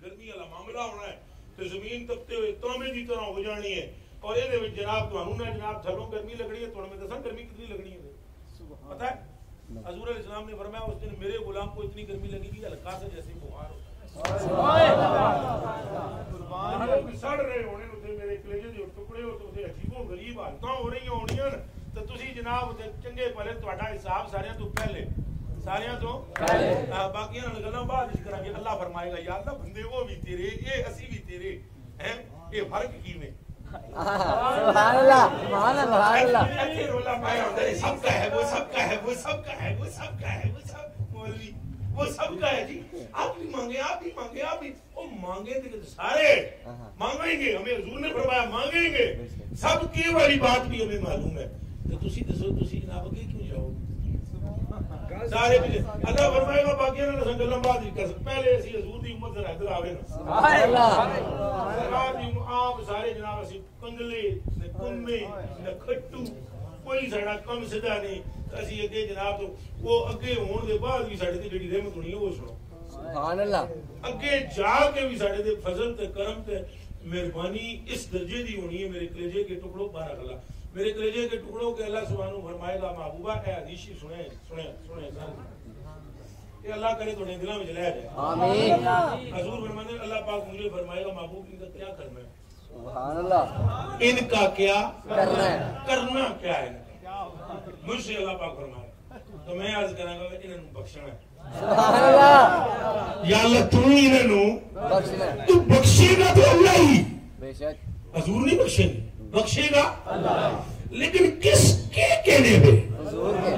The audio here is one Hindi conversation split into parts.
गर्मी वाला मामला होना है तो जमीन तपते हुए तांबे की तरह हो जानी है और ये जनाब तुहानू ना जनाब थलों गर्मी लगनी है तुहानू मैं दसा गर्मी कितनी लगनी है पता है हजूर अलैहिस्सलाम ने फरमाया उस दिन मेरे गुलाम को इतनी गर्मी लगेगी हल्का सा जैसे बुखार होता है सड़ रहे होने मेरे कलेजे के टुकड़े हो तो अजीबो गरीब हालत हो रही होनियां तो तुसी जनाब चंगे भले तुहाडा हिसाब सारियां तो पहले बाकी गल्लां बाद विच करांगे अल्लाह फरमाएगा या अल्लाह बंदे वो भी तेरे ये असी भी तेरे हैं ये फर्क किवें सुभान अल्लाह सुभान अल्लाह ऐसे रोला पाया होता है सबका है वो सबका है वो सबका है वो सबका है वो सब मौलवी वो सबका है जी आप भी मांगे आप भी मांगे आप भी वो मांगे तो सारे मांगेंगे हमें हुजूर ने फरमाया मांगेंगे सबकी वाली बात भी हमें मालूम है तो तुसी दसो तुसी जनाब आगे क्यों जाओ सारे अल्लाह फरमाएगा बाकी ना गल्लां बाद ही कर पहले ऐसी हुजूर दी उम्मत जरा इधर आवे ना सुभान अल्लाह सरकार दी आप सारे जनाब असि कंगले ने कुम्मे ने खट्टू कोई साडा कम सिद्धा नहीं असि अगे जनाब तो वो अगे होण दे बाद भी साडे ते जेडी रहमत होनी है वो सुनो सुभान अल्लाह अगे जाके भी साडे ते फजल ते करम ते मेहरबानी इस दर्जे दी होनी है मेरे कलेजे के टुकड़ों बारक अल्लाह मेरे कलेजे के टुकड़ों के अल्लाह सुब्हानहू फरमाएगा महबूबा ए हदीस सुने सुने सुने ये अल्लाह करे तो दिलों में ले जाए आमीन हुजूर फरमाते अल्लाह पाक मुझे फरमाएगा महबूब इनका क्या करना है सुभान अल्लाह इनका क्या करना है करना क्या है मुझसे अल्लाह पाक फरमाए तो मैं अर्ज करांगा इन्हें बख्शना है सुभान अल्लाह या अल्लाह तू इन्हें बख्शना तू बख्शेगा तो अल्लाह ही बेशक हुजूर नहीं बख्शेंगे बख्शेगा अल्लाह लेकिन किसके कहने पे हुजूर के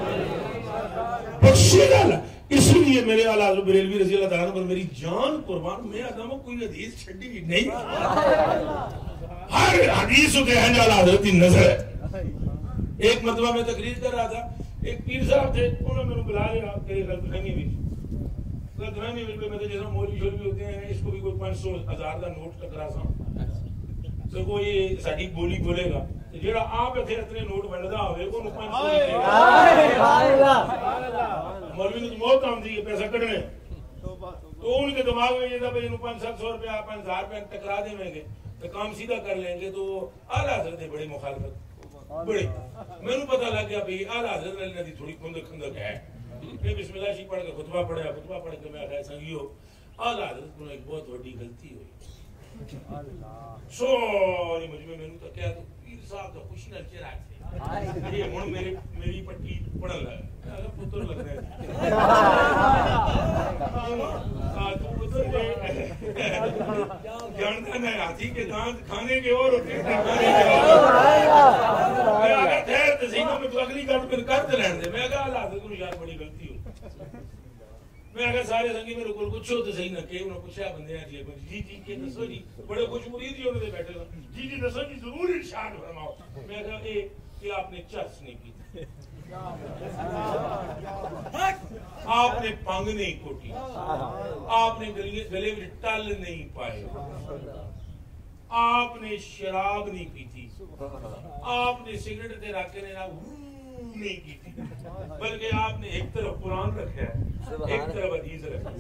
बख्शेगा अल्लाह इसलिए मेरे आला हज़रत बरेलवी रज़ी अल्लाह तआला पर मेरी जान कुर्बान मैं आदम कोई हदीस छड़ी नहीं हर हदीस के है आला हज़रत की नजर है एक मतलब मैं तकरीर कर रहा था एक पीर साहब थे उन्होंने मेरे बुला लिया तेरे गलतफहमी में मैं तो जैसा मौलवी शोलवी होते हैं इसको भी कोई 500,000 का नोट टकरा सा तो कोई साडी बोली बोलेगा जेड़ा आप इथे इतने नोट वंडदा होवे ओनु 500 मौलवी ने मौत आंदी है पैसा कढने तो उनके दिमाग में ये था भाई 500-700 रुपया 5,000 रुपया टकरा देंगे तो काम सीधा कर लेंगे तो आला हज़रत बड़ी मुखालफत बड़ी मैनू पता लग गया भाई आला हज़रत ने थोड़ी खुंदक है फिर बिस्मिल्लाह शी पढ़ के खुतबा पढ़ के मैं कहा संगियो आला हज़रत को एक बहुत बड़ी गलती हुई सॉरी मुझे मैंने तो क्या तो पीर साहब तो खुश न चेहरा थे ये हुन मेरी पट्टी पड़न लगा पुत्र लग रहा है आज पुत्र के जानता नहीं हाथी के दांत खाने के और होते हैं खाने के और मैं अगर ठहर तो सही मैं तो अगली गल फिर करते रहने दे मैं कहा अल्लाह को यार बड़ी गलती हो मैं अगर सारे संगी मेरे को पूछो तो सही ना के उन्होंने पूछा बंदे जी जी जी के दसो जी बड़े खुश मुरीद ही उन्होंने बैठे जी जी दसो जी जरूर इरशाद फरमाओ मैं कहा ये आपने चर्च नहीं की आपने पंग नहीं कोटी आपने गले में टल नहीं पाए आपने शराब नहीं पीती आपने सिगरेट दे रखे ने ना नहीं की थी बल्कि आपने एक तरफ कुरान रखा है एक तरफ हदीस रखी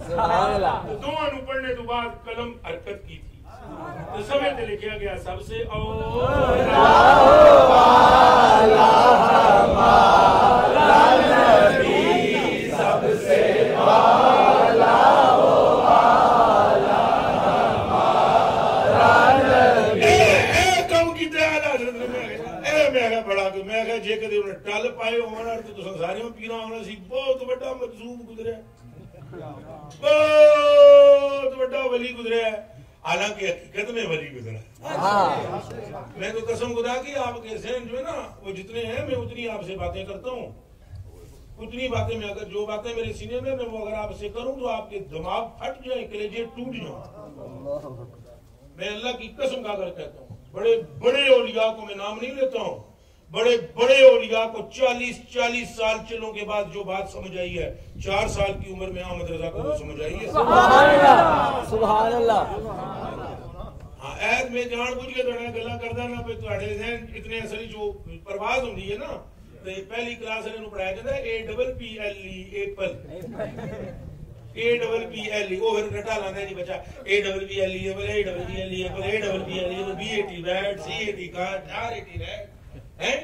तो दोनों पढ़ने तो बाद कलम हरकत की थी तो समय से लिखा गया सबसे सबसे जे कदे उन्हें टल पाए होना तो संसारी में पीना होना सी बहुत बड़ा मजूब गुजरे बहुत बड़ा वली गुजरे हालांकि हकीकत में वली गुजरा मैं तो कसम खुदा की आपके ज़हन जो है ना वो जितने हैं मैं उतनी आपसे बातें करता हूँ उतनी बातें मैं अगर जो बातें मेरे सीने में मैं वो अगर आपसे करूं तो आपके दिमाग फट जाए कलेजे टूट जाए मैं अल्लाह की कसम का कर कहता हूँ बड़े बड़े औलिया को मैं नाम नहीं लेता हूँ बड़े बड़े औलिया को 40 साल चलों के बाद जो बात समझ आई है 4 साल की उम्र में अहमद रजा को समझ आई है सुभान अल्लाह हाँ ऐद में जानबूझ के थोड़ा गल्ला करदा ना पे तुम्हारे ज़हन इतने असली जो परवाज होंदी है ना तो पहली क्लास ने पढ़ाया जाता है APPLE एप्पल APPLE वो फिर रटा लाना जी बच्चा APPLE BAT bat CAT card RAT rat हैं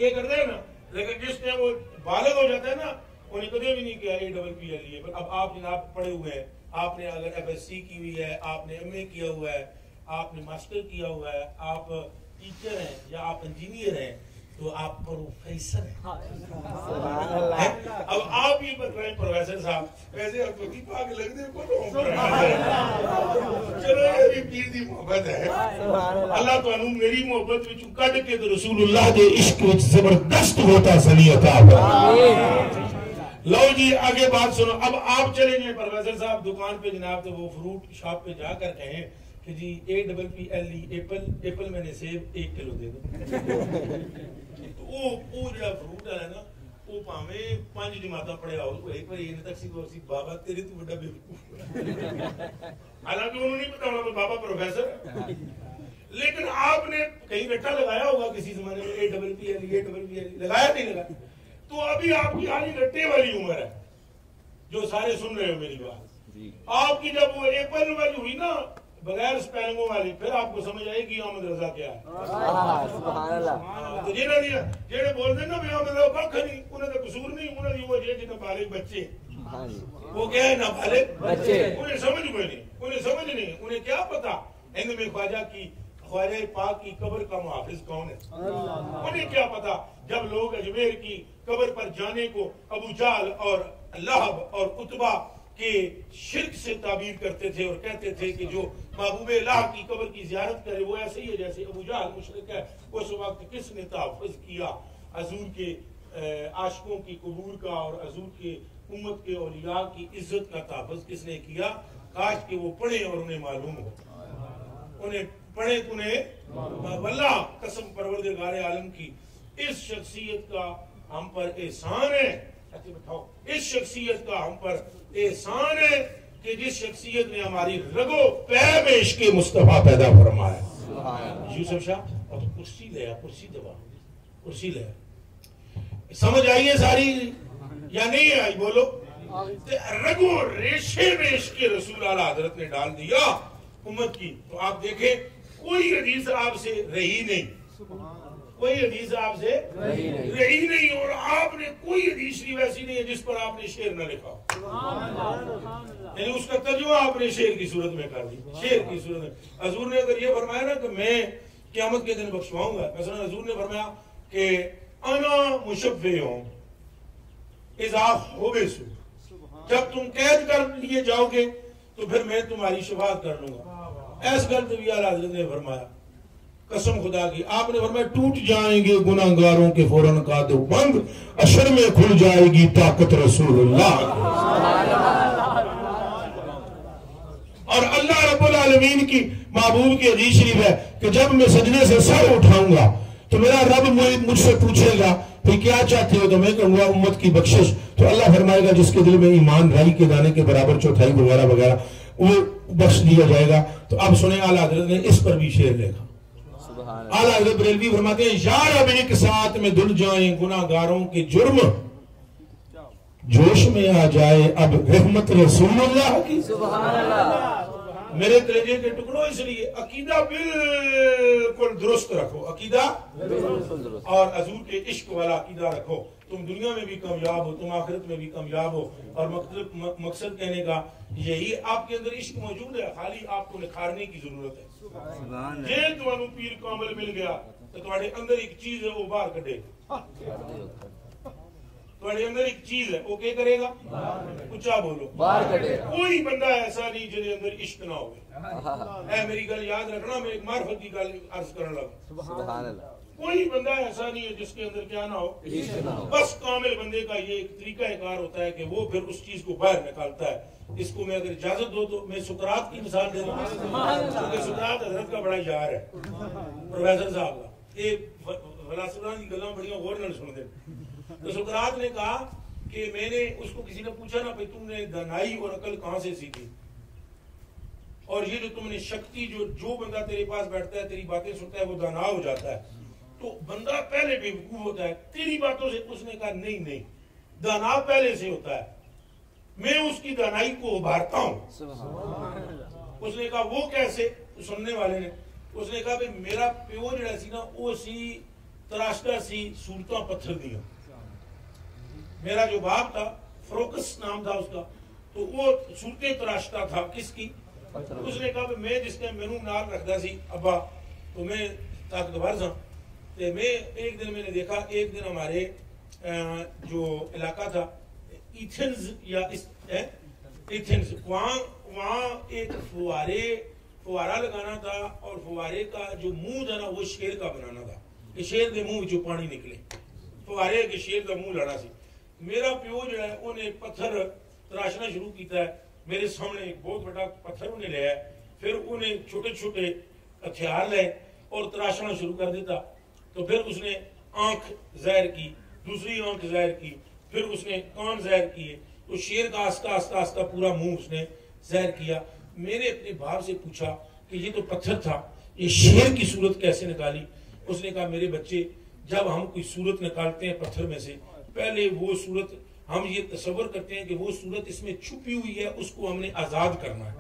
ये करते हैं ना। लेकिन जिस टाइम वो बालग हो जाता है ना उन्हें कभी भी नहीं किया APPLE। पर अब आप जनाब पढ़े हुए हैं, आपने अगर FSC की हुई है, आपने MA किया हुआ है, आपने मास्टर किया हुआ है, आप टीचर हैं या आप इंजीनियर हैं तो आप प्रोफेसर हैं। अब आप ही बताएं प्रोफेसर साहब वैसे आप तो पाक लगते चलो ये भी पीर दी मोहब्बत है। अल्लाह तुहानू मेरी मोहब्बत विच कढ के तो रसूलुल्लाह दे इश्क विच जबरदस्त होता सनी अता फरमाए। लो जी आगे बात सुनो। अब आप चले जाए प्रोफेसर साहब दुकान पे जनाब तो वो फ्रूट शॉप पे जाकर कहें कि जी APPLE एप्पल मैंने सेब 1 किलो दे दो। तो वो जो फ्रूट है ना वो भावे 5 जमाता पढ़े आओ एक बार ये तक सी बाबा तेरे तो बड़ा बेवकूफ। हालांकि उन्होंने नहीं पता होगा बाबा प्रोफेसर, लेकिन आपने कहीं रट्टा लगाया होगा किसी जमाने में APPLE लगाया नहीं लगा। तो अभी आपकी हाली रट्टे वाली उम्र है जो सारे सुन रहे हो मेरी बात। आपकी जब वो एप्पल वाली हुई ना बगैर स्पेलिंगों वाली फिर आपको समझ आएगी अहमद रजा क्या है। तो जेड़े बोलते ना भी अहमद रजा कख नहीं उन्हें तो कसूर नहीं उन्हें वो जे नाबालिग बच्चे वो क्या है नाबालिग बच्चे उन्हें समझ कोई नहीं, उन्हें समझ नहीं, उन्हें क्या पता हिंद में ख्वाजा पाक की कब्र का मुहाफिज कौन है, उन्हें क्या पता। जब लोग अजमेर की कब्र पर जाने को अबू जाल और लहब और उतबा के शिर्क से ताबीर करते थे और कहते थे कि जो महबूबे अल्लाह की कब्र की जियारत करे वो ऐसे ही है जैसे अबू जाल मुशरिक है। उस वक्त किसने तहफ़्फ़ुज़ किया हजूर के आशिकों की कबूर का और हजूर के उम्मत के औलिया की इज्जत का तहफ़्फ़ुज़ किसने किया। काश के वो पढ़े और उन्हें मालूम हो, उन्हें पढ़े तो उन्हें वल्लाह कसम परवरदिगार आलम की इस शख्सियत का हम पर एहसान है। इस शख्सियत का हम पर एहसान है कि जिस शख्सियत ने हमारी रगो पै में इश्क़े मुस्तफा पैदा फरमाया। यूसुफ शाह और तो कुर्सी ले कुर्सी दबा कुर्सी ले समझ आई है सारी या नहीं आई बोलो। रगो रेशे में इश्क़े रसूल आला हजरत ने डाल दिया उम्मत की। तो आप देखें कोई हदीस आपसे रही नहीं, कोई हदीस आपसे रही नहीं और आपने कोई हदीस वैसी नहीं है जिस पर आपने शेर न लिखा, यानी उसका तर्जुमा आपने शेर की सूरत में कर दी। शेर की सूरत में हजूर ने अगर ये फरमाया ना कि मैं क़यामत के दिन बख्शवाऊंगा, मसलन हजूर ने फरमाया कि अना मुशफ़्फ़िउन इज़ा हुबिसु, जब तुम कैद कर लिए जाओगे तो फिर मैं तुम्हारी शफाअत कर लूंगा। ऐस गलत भी आला हज़रत ने फरमाया कसम खुदा की। आपने फरमाया टूट जाएंगे गुनाहगारों के फौरन कादो बंद, अशर में खुल जाएगी ताकत रसूलुल्लाह। और अल्लाह रब्बुल आलमीन की महबूब की हदीस शरीफ है कि जब मैं सजदे से सर उठाऊंगा तो मेरा रब मुझसे पूछेगा फिर क्या चाहते हो, तो मैं कहूंगा उम्मत की बख्शिश। तो अल्लाह फरमाएगा जिसके दिल में ईमान राई के दाने के बराबर चौथाई वगैरह वगैरह वो बख्श दिया जाएगा। तो अब सुने आला हज़रत ने इस पर भी शेर लिखा। आला हज़रत बरेलवी फरमाते हैं यार अब एक साथ में धुल जाए गुनाहगारों के जुर्म, जोश में आ जाए अब रहमत रसूलुल्लाह की। मेरे कलेजे के टुकड़ों इसलिए अकीदा बिल्कुल दुरुस्त रखो, अकीदा और हजूर के इश्क वाला अकीदा रखो। तुम दुनिया में भी कामयाब हो, तुम आखिरत में भी कामयाब हो। और मकसद कहने का यही आपके अंदर इश्क मौजूद है, खाली आपको निखारने की जरूरत है। जे तुहानू पीर कामिल मिल गया तो तुम्हारे अंदर एक चीज है वो बाहर कढेगा। तुम्हारे अंदर एक चीज है वो क्या करेगा, ऊंचा बोलो, बाहर कढेगा। कोई बंदा ऐसा नहीं जिसके अंदर इश्क ना हो। ऐ मेरी गल याद रखना, मैं एक मार्फत की गल अर्ज करने लगा। सुभान अल्लाह। कोई बंदा ऐसा नहीं है जिसके अंदर क्या ना हो, इश्क ना हो। बस कामिल बंदे का ये एक तरीका कार होता है कि वो फिर उस चीज को बाहर निकालता है। इसको मैं अगर इजाजत दो तो मैं सुकरात की मिसाल दे दूं, क्योंकि सुकरात हजरत का बड़ा यार है प्रोफेसर साहब का। ये फलसफा की गल्लां बड़ियां गौर नाल सुन दे। तो सुकरात ने कहा कि मैंने उसको किसी ने पूछा ना भाई तुमने दानाई और अकल कहां से सीखी, और ये जो तुमने शक्ति जो बंदा तेरे पास बैठता है तेरी बातें सुनता है वो दाना हो जाता है। तो बंदा पहले बेवकूफ होता है तेरी बातों से। उसने कहा नहीं नहीं, दाना पहले से होता है, मैं उसकी दानाई को उभारता हूं। उसने कहा वो कैसे? सुनने वाले ने उसने कहा भाई मेरा प्यो जड़ा सी ना वो सी तराशदा सी सूरतां पत्थर दियां। मेरा जो बाप था फ्रोकस नाम था उसका, तो वो सूरतें तराशता था किसकी? उसने कहा भाई मैं जिस टाइम मैनू नाल रखता सी अब्बा तो मैं ताकतवर सा, तो मैं एक दिन मैंने देखा, एक दिन हमारे जो इलाका था एथेंस या एथेंस, वहाँ एक फुवारा लगाना था और फुवारे का जो मुंह था ना वो शेर का बनाना था कि शेर के मुंह विचों पानी निकले, फुवारे के शेर का मुंह लाना सी। मेरा प्यो जो है उन्हें पत्थर तराशना शुरू किया है। मेरे सामने एक बहुत बड़ा पत्थर उन्हें लिया, फिर उन्हें छोटे छोटे हथियार लाए और तराशना शुरू कर देता। तो फिर उसने आंख ज़ाहिर की, दूसरी आंख ज़ाहिर की, फिर उसने कान ज़ाहिर किए, तो शेर का आस्ता आस्ता आस्ता पूरा मुंह उसने ज़ाहिर किया। मैंने अपने बाप से पूछा कि ये तो पत्थर था, ये शेर की सूरत कैसे निकाली? उसने कहा मेरे बच्चे, जब हम कोई सूरत निकालते हैं पत्थर में से, पहले वो सूरत हम ये तसव्वुर करते हैं कि वो सूरत इसमें छुपी हुई है, उसको हमने आजाद करना है।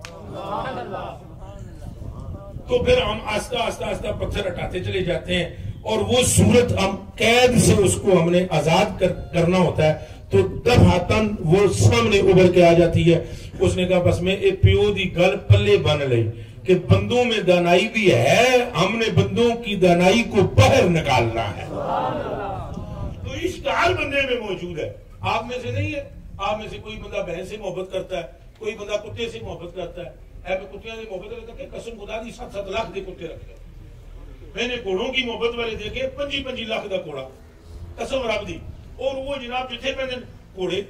तो फिर हम आस्ता आस्ता आस्ता पत्थर हटाते चले जाते हैं और वो सूरत हम कैद से उसको हमने आजाद करना होता है, तो दफातन वो सामने उभर के आ जाती है। उसने कहा बस मैं एक प्यो दी गल पल्ले बन ली कि बंदों में दानाई भी है, हमने बंदों की दानाई को बाहर निकालना है। तो इश्क हर बंदे में मौजूद है, आप में से नहीं है। आप में से कोई बंदा बहन से मोहब्बत करता है, कोई बंदा कुत्ते से मोहब्बत करता है। कुत्तियां से मोहब्बत करके कसम खुदा दी 7-7 लाख के कुत्ते रखते। मैंने घोड़ों की मोहब्बत वाले देखे 25-25 लाख का घोड़ा, कसम रब दी। और वो जनाब जिथे पे घोड़े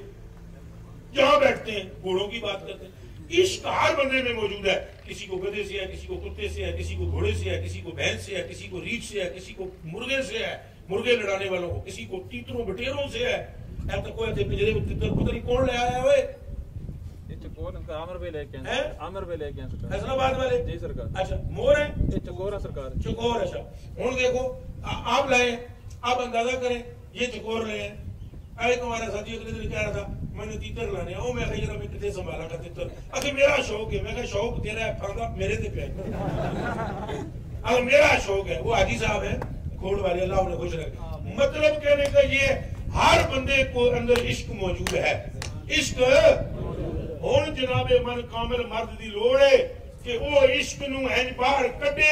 जहां बैठते हैं घोड़ों की बात करते हैं। इश्क हर बंदे में मौजूद है, किसी को गधे से है, किसी को कुत्ते से है, किसी को घोड़े से है, किसी को भैंस से है, किसी को रीछ से है, किसी को मुर्गे से है, मुर्गे लड़ाने वालों को, किसी को तीतरों बटेरों से है। पिंजरे में तितर पता नहीं कौन ले आया हुए, आमिर भाई लेके फैसलाबाद वाले जी सरकार। अच्छा मोर है, ये चकोर है सरकार, चकोर। अच्छा हुन देखो आप लाए, आप अंदाजा करें ये चकोर ले एक हमारा साथी अगले दिन कह रहा था मैंने तीतर लाने ओ मैं कहा मैं कितने संभाला का तीतर। अगर मेरा शौक है, मैं कहा शौक तेरा है, फायदा मेरे ते पे। अगर मेरा शौक है, वो हाजी साहब है खोड़ वाले, अल्लाह उन्हें खुश रखे। मतलब कहने का ये हर बंदे को अंदर इश्क मौजूद है। इश्क हुन जनाबे मन कामिल मर्द दी लोड़ है कि वो इश्क नू इंज बाहर कढे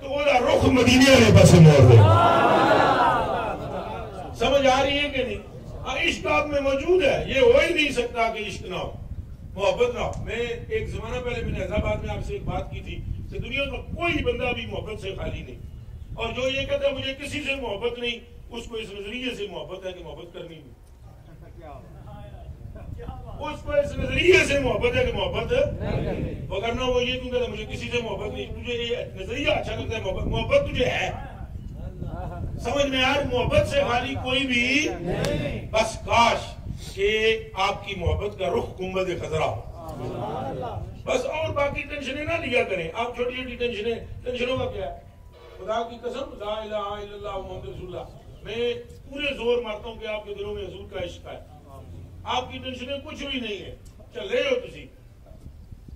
तो ओदा रुख मदीने वाले पासे मोड़ दे। समझ आ रही है कि नहीं? इश्क आप में मौजूद है, ये हो ही नहीं सकता कि इश्क ना हो, मोहब्बत ना हो। मैं एक जमाना पहले मैंने हैदराबाद में आपसे एक बात की थी कि दुनिया का कोई बंदा भी मोहब्बत से खाली नहीं, और जो ये कहता है मुझे किसी से मोहब्बत नहीं, उसको इस नजरिए से मोहब्बत है कि मोहब्बत करनी नहीं। उसको इस नजरिए से मोहब्बत है कि मोहब्बत वरना वो ये क्यों कहता मुझे किसी से मोहब्बत नहीं, तुझे ये नजरिया अच्छा लगता है, मोहब्बत तुझे है। समझ में यार, मोहब्बत से खाली कोई भी नहीं। बस काश कि आपकी मोहब्बत का रुख गुंबद खतरा हो बस, और बाकी टेंशनें ना लिया करें आप। छोटी छोटी टेंशनों का क्या है? खुदा की कसम ला इलाहा इल्लल्लाह मुहम्मद रसूलुल्लाह, मैं पूरे जोर मारता हूँ कि आपके दिलों में हजूर का इश्क है। आपकी टेंशनें कुछ भी नहीं है, चल रहे हो तुसी।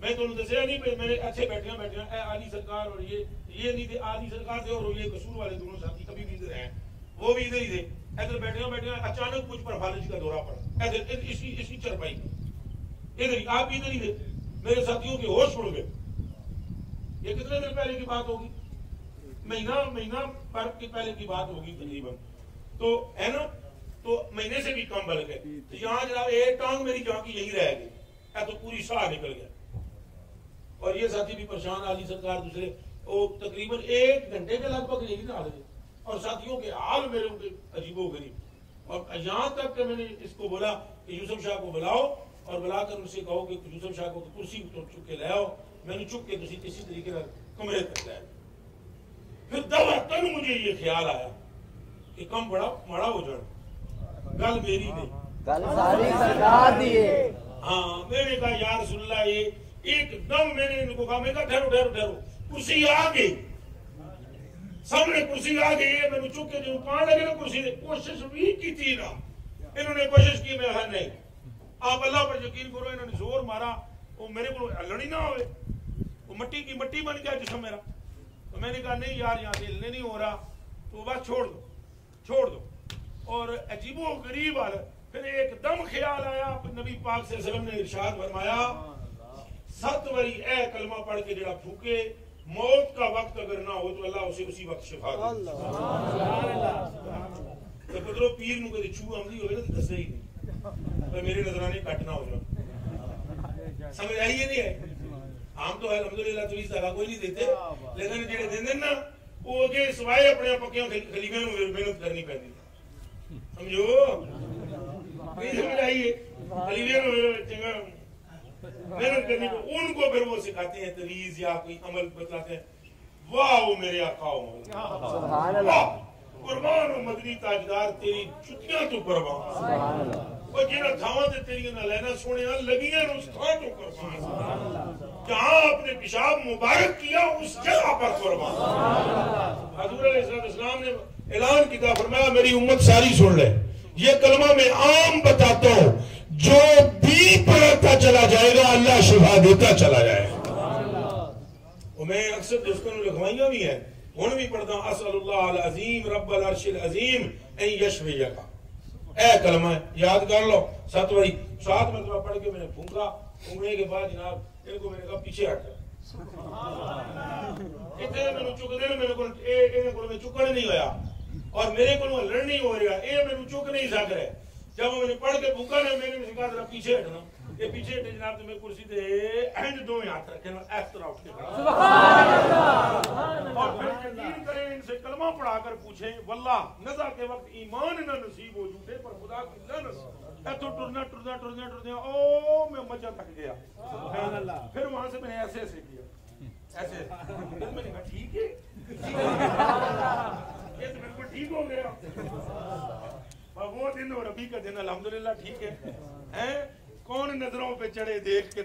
मैं तुम दसिया नहीं पे मेरे अच्छे बैठे आली सरकार और ये नहीं थे, आली सरकार थे और ये कसूर वाले दोनों साथी कभी भी इधर हैं, वो भी इधर ही थे। इधर बैठे अचानक मुझ पर फालिज का दौरा पड़ा, इधर इसी चरपाई इधर ही, आप इधर ही थे। मेरे साथियों के होश उड़ गए। ये कितने दिन पहले की बात होगी? महीना भर के पहले की बात होगी तकरीबन, तो है ना, तो महीने से भी कम बल गए। तो यहाँ जनाब एक टांग मेरी जहाँ की यही रह गई, तो पूरी साह निकल गया। और ये साथी भी परेशान, आली सरकार दूसरे, वो तकरीबन 1 घंटे के लगभग यही ना हाल, और साथियों के हाल मेरे उनके अजीबो गरीब। और यहाँ तक कि मैंने इसको बोला कि यूसुफ शाह को बुलाओ और बुलाकर उनसे कहो कि यूसुफ शाह को कुर्सी चुक के ले आओ, मैंने चुक के किसी तरीके का कमरे तक लाया। फिर दवातन मुझे ये ख्याल आया कि कम बड़ा माड़ा हो जाए, गल मेरी नहीं, गल सारी सरकार दी है। हाँ मैंने कहा यार रसूलुल्लाह, ये एकदम मैंने इनको कहा, मैं कहा ठहरो, कुर्सी आ गई सामने, कुर्सी आ गई है। मैंने चुप के जो पान लगे ना कुर्सी ने, कोशिश भी की थी ना, इन्होंने कोशिश की, मैं नहीं आप अल्लाह पर यकीन करो, इन्होंने जोर मारा, वो मेरे को हलनी ना हो, वो मट्टी की मट्टी बन गया जिसम मेरा। तो मैंने कहा नहीं यार यहाँ से हिलने नहीं हो रहा, तो बस छोड़ दो। और अजीबो गरीब हाल, फिर एकदम ख्याल आया, नबी पाक सल्लल्लाहु अलैहि वसल्लम ने इरशाद फरमाया 7 बारी ए कलमा पढ़ के जरा फूके, मौत का वक्त अगर ना हो तो अल्लाह उसे उसी वक्त शिफा दे। तो पुत्रो पीर नु कदे छू आंदी होवे ना तो दसे ही नहीं, पर मेरे नजराने कट ना हो जाए। समझ आई है नहीं है? हम तो अल्हम्दुलिल्लाह तो इस तरह कोई नहीं देते, लेकिन जेड़े देंदे ना वो अगे सवाए अपने पक्कियां खलीफे नु मेहनत करनी पैंदी। समझो नहीं समझ आई है? खलीफे नु चंगा मेहनत करनी, उनको फिर वो सिखाते हैं तवीज या कोई अमल बताते हैं। वाह वो मेरे आका सुभान अल्लाह, कुर्बान हो मदनी ताजदार, तेरी जुतियां तो कुर्बान, वो जिन्हें थावा ते तेरी ना लेना सोने लगियां उस थां तो कुर्बान, जहां आपने पेशाब मुबारक किया उस जगह पर कुर्बान। हजूर अलैहिस्सलाम ने ऐलान किया, फरमाया मेरी उम्मत सारी सुन ले, ये कलमा मैं आम बताता हूं, जो भी पढ़ता चला जाएगा अल्लाह शिफा देता चला जाएगा। और मैं अक्सर दोस्तों ने लिखवाइया भी है, हुण भी पढ़ता हूं, असअलुल्लाह अल अज़ीम रब्बल अर्शिल अज़ीम अन यशफियका। ए कलमा याद कर लो 7 बारी, 7 मरतबा पढ़ के मैंने फूंका। फूंकने के बाद जनाब इनको मैंने कहा पीछे हट, इतने मैंने चुक देना, मेरे को इन्हें को मैं चुकने नहीं होया और मेरे को लड़ नहीं हो रहा, ये मैंने चुक नहीं सक रहे। जब मैंने पढ़ के फूंका ना, मैंने सिखा जरा पीछे हटना, ये पीछे हटे जनाब, तो मैं कुर्सी पे एंड 2 हाथ रखे ना, इस तरह उठ के और फिर यकीन करें, इनसे कलमा पढ़ाकर पूछें, वल्लाह नज़ा के वक्त ईमान न नसीब हो जूते पर खुदा की लानत। ऐसे टुरना ओ मैं मजा थक गया। फिर वहां से मैंने ऐसे किया, ऐसे मैंने कहा ठीक है, ये तो बिल्कुल ठीक हो गया। वो दिन और अभी का दिन अल्हम्दुलिल्लाह ठीक है। हैं कौन नजरों पे चढ़े देख के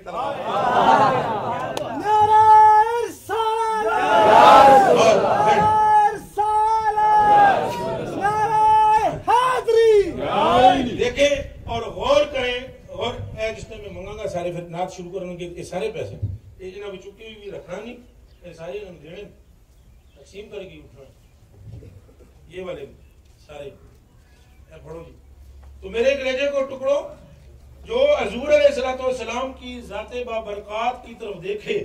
देखे और गौर करें। और जिसने मैं मंगागा सारे फिर नात शुरू करेंगे, ये सारे पैसे ये जनाब चुकी हुई रखना नहीं, ये सारे हम देने तकसीम करके उठना, ये वाले सारे पढ़ो जी। तो मेरे कलेजे को टुकड़ो, जो हजूर अलैहिस्सलाम की ज़ाते बाबरकात की तरफ देखे,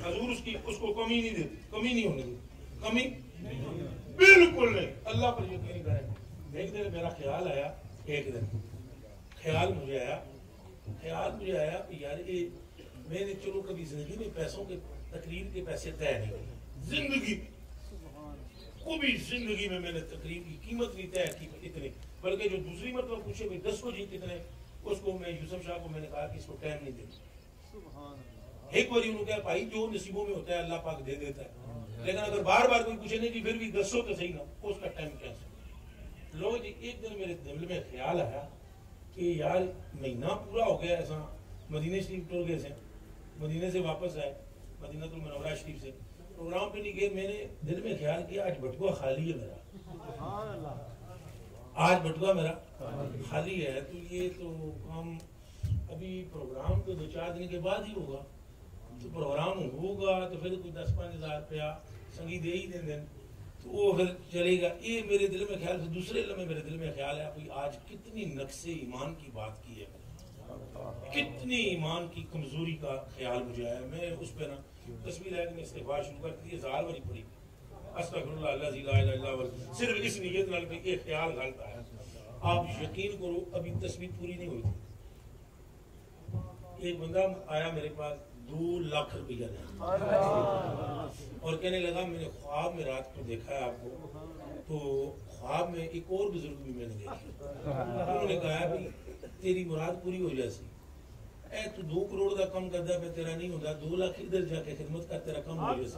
हजूर उसको कमी नहीं देती, कमी नहीं होने देती, कमी बिल्कुल नहीं। अल्लाह पर यकीन करें। एक दिन मेरा ख्याल आया, एक दिन ख्याल मुझे आया कि यार ये मैंने चलो कभी जिंदगी में पैसों के तकरीर के पैसे तय नहीं हुए, कभी जिंदगी में मैंने तकरीर की कीमत नहीं तय की इतनी, बल्कि जो दूसरी मरतबा पूछे भाई 10 को जी कितने, उसको मैं यूसुफ शाह को मैंने कहा कि इसको टाइम नहीं देना। एक बार उन्होंने कहा भाई जो नसीबों में होता है अल्लाह पाक दे देता है, लेकिन अगर बार बार कोई पूछे नहीं कि फिर भी 10 तो सही ना, उसका टाइम कैसे। लो जी, एक दिन मेरे दिल में ख्याल आया कि यार महीना पूरा हो गया ऐसा, मदीने शरीफ टूर गए थे, मदीने से वापस आए, मदीनतुल मुनव्वरा शरीफ से प्रोग्राम पे नहीं गए। मैंने दिल में ख्याल किया आज बटुआ खाली है मेरा, आज बटुआ मेरा खाली है, तो ये तो हम अभी प्रोग्राम तो 2-4 दिन के बाद ही होगा, तो प्रोग्राम होगा तो फिर कोई 10-5 हज़ार रुपया संगी दे ही दें तो वो फिर चलेगा। ये मेरे दिल में ख्याल से दूसरे लम्हे मेरे दिल में ख्याल है कोई आज कितनी नक्शे ईमान की बात की है, कितनी ईमान की कमजोरी का ख्याल मुझे आया। मैं उस पर ना तस्वीर है मैं इस्तिग़फ़ार शुरू कर दी, 1000 बारी पढ़ी, अस्तग़फ़िरुल्लाह अल्लज़ी ला इलाहा इल्ला हुवा, सिर्फ इस नियत नाल पे एक ख्याल गलत आया। आप यकीन करो अभी तस्वीर पूरी नहीं हुई थी, एक बंदा आया मेरे पास 2 लाख रुपया और कहने लगा मैंने ख्वाब में रात को देखा है आपको, तो ख्वाब में एक और बुजुर्ग भी मैंने देखी, उन्होंने कहा भाई तेरी मुराद पूरी हो जाती, ए तू 2 करोड़ का कम करदा पे तेरा नहीं होता, 2 लाख इधर जाके खिदमत कर तेरा कम हो जाए।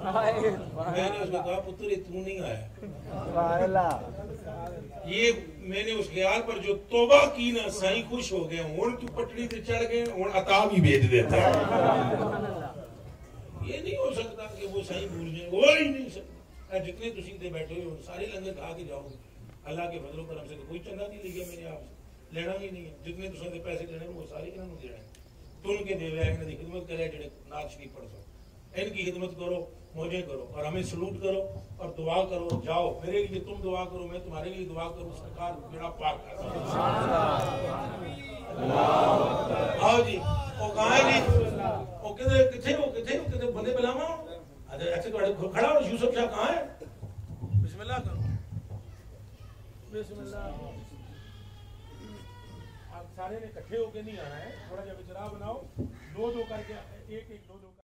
मैंने उसको कहा पुत्र ये तू नहीं आया, ये मैंने उस ख्याल पर जो तौबा की ना साईं खुश हो गए, हुण तू पटड़ी से चढ़ गए, हुण अता भी भेज देता है। ये नहीं हो सकता कि वो साईं भूल जाए, हो ही नहीं सकता। जितने तुसीं ते बैठे हो सारे लंगर खा के जाओगे, अल्लाह के फजलो करम से कोई चंदा नहीं लिया मैंने आपसे, लेना ही नहीं है। जितने तुसां दे पैसे देने वो सारे इन्होंने देने। तुम के देवे इन्हों की खिदमत करे जेडे नात शरीफ पढ़ सो, इनकी खिदमत करो, मौजें करो और हमें सलूट करो और दुआ करो। जाओ मेरे लिए तुम दुआ करो, मैं तुम्हारे लिए दुआ करूँ, सरकार बेड़ा पाक कर। आओ जी वो कहाँ है जी, वो किधर किथे वो किथे वो किथे बंदे बुलावा। अच्छा तो खड़ा हो यूसुफ शाह कहाँ है? बिस्मिल्लाह करो, बिस्मिल्लाह। आप सारे ने इकट्ठे होके नहीं आना है, थोड़ा जब विचरा बनाओ, दो दो करके, एक एक दो दो